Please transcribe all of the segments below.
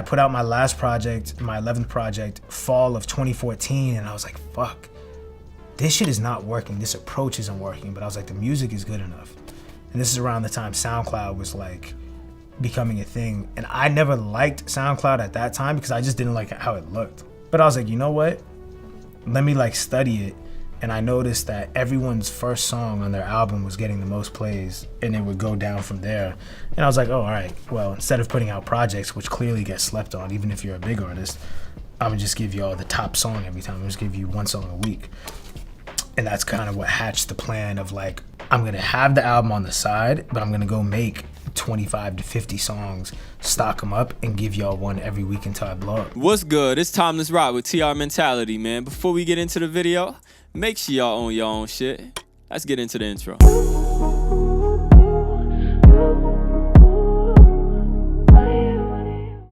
I put out my last project, my 11th project, fall of 2014, and I was like, fuck, this shit is not working. This approach isn't working. But I was like, the music is good enough. And this is around the time SoundCloud was like becoming a thing. And I never liked SoundCloud at that time because I just didn't like how it looked. But I was like, you know what? Let me like study it. And I noticed that everyone's first song on their album was getting the most plays, and it would go down from there. And I was like, oh, all right, well, instead of putting out projects, which clearly get slept on, even if you're a big artist, I'm gonna just give y'all the top song every time. I'm just give you one song a week. And that's kind of what hatched the plan of like, I'm gonna have the album on the side, but I'm gonna go make 25 to 50 songs, stock them up, and give y'all one every week until I blow up. What's good? It's TimelessRoc with TR Mentality, man. Before we get into the video, make sure y'all own your own shit. Let's get into the intro.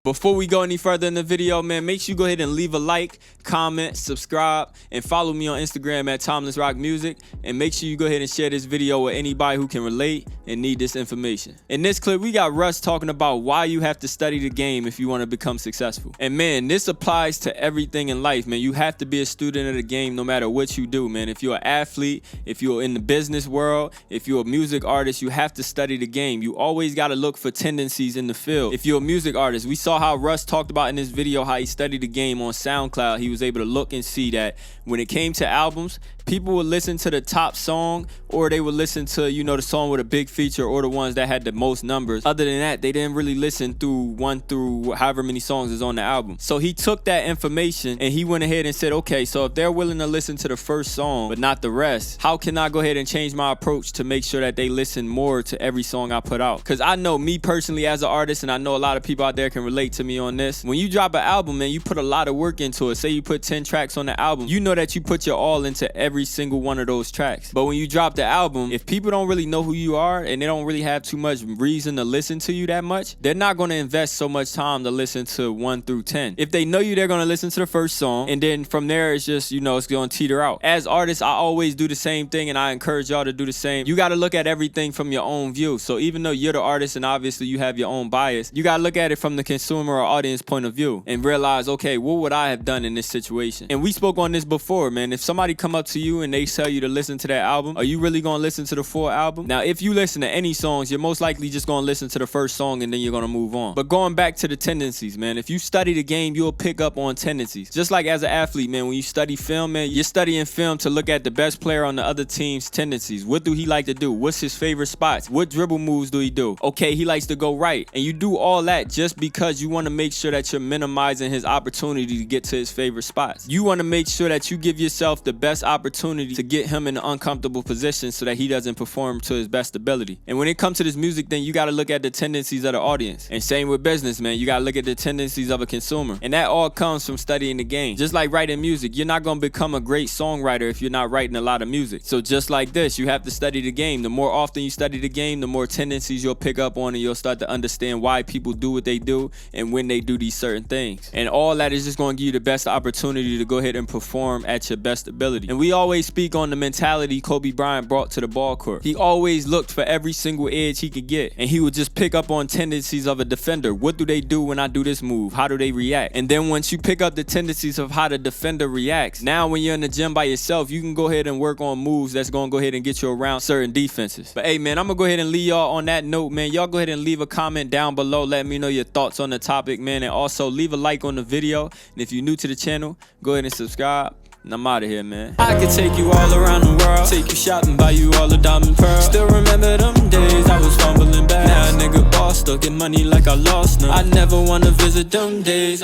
Before we go any further in the video, man, make sure you go ahead and leave a like, comment, subscribe, and follow me on Instagram at TimelessRoc Music. And make sure you go ahead and share this video with anybody who can relate and need this information. In this clip, we got Russ talking about why you have to study the game if you want to become successful. And man, this applies to everything in life, man. You have to be a student of the game no matter what you do, man. If you're an athlete, if you're in the business world, if you're a music artist, you have to study the game. You always got to look for tendencies in the field. If you're a music artist, we saw how Russ talked about in this video how he studied the game on SoundCloud. He was able to look and see that when it came to albums, people would listen to the top song, or they would listen to, you know, the song with a big feature, or the ones that had the most numbers. Other than that, they didn't really listen through however many songs is on the album. So he took that information and he went ahead and said, okay, so if they're willing to listen to the first song but not the rest, how can I go ahead and change my approach to make sure that they listen more to every song I put out? Because I know me personally as an artist, and I know a lot of people out there can relate to me on this. When you drop an album, man, you put a lot of work into it. Say you put 10 tracks on the album, you know that you put your all into every single one of those tracks. But when you drop the album, if people don't really know who you are and they don't really have too much reason to listen to you that much, they're not going to invest so much time to listen to 1 through 10. If they know you, they're going to listen to the first song, and then from there it's just, you know, it's going to teeter out. As artists, I always do the same thing, and I encourage y'all to do the same. You got to look at everything from your own view. So even though you're the artist and obviously you have your own bias, you got to look at it from the consumer or audience point of view and realize, okay, what would I have done in this situation? And we spoke on this before, man. If somebody come up to you and they tell you to listen to that album, are you really gonna listen to the full album? Now, if you listen to any songs, you're most likely just gonna listen to the first song and then you're gonna move on. But going back to the tendencies, man, if you study the game, you'll pick up on tendencies. Just like as an athlete, man, when you study film, man, you're studying film to look at the best player on the other team's tendencies. What do he like to do? What's his favorite spots? What dribble moves do he do? Okay, he likes to go right. And you do all that just because you want to make sure that you're minimizing his opportunity to get to his favorite spots. You want to make sure that you give yourself the best opportunity to get him in an uncomfortable position so that he doesn't perform to his best ability. And when it comes to this music thing, you got to look at the tendencies of the audience. And same with business, man. You got to look at the tendencies of a consumer. And that all comes from studying the game. Just like writing music, you're not going to become a great songwriter if you're not writing a lot of music. So just like this, you have to study the game. The more often you study the game, the more tendencies you'll pick up on, and you'll start to understand why people do what they do and when they do these certain things. And all that is just going to give you the best opportunity to go ahead and perform at your best ability. And we always speak on the mentality Kobe Bryant brought to the ball court. He always looked for every single edge he could get, and he would just pick up on tendencies of a defender. What do they do when I do this move? How do they react? And then once you pick up the tendencies of how the defender reacts, now when you're in the gym by yourself, you can go ahead and work on moves that's going to go ahead and get you around certain defenses. But hey, man, I'm going to go ahead and leave y'all on that note, man. Y'all go ahead and leave a comment down below. Let me know your thoughts on the topic, man. And also leave a like on the video. And if you're new to the channel, go ahead and subscribe. And I'm out of here, man. I could take you all around the world, take you shopping, buy you all the diamond pearls. Still remember them days I was fumbling back. Now a nigga boss, stuck in money like I lost. No, I never wanna visit them days.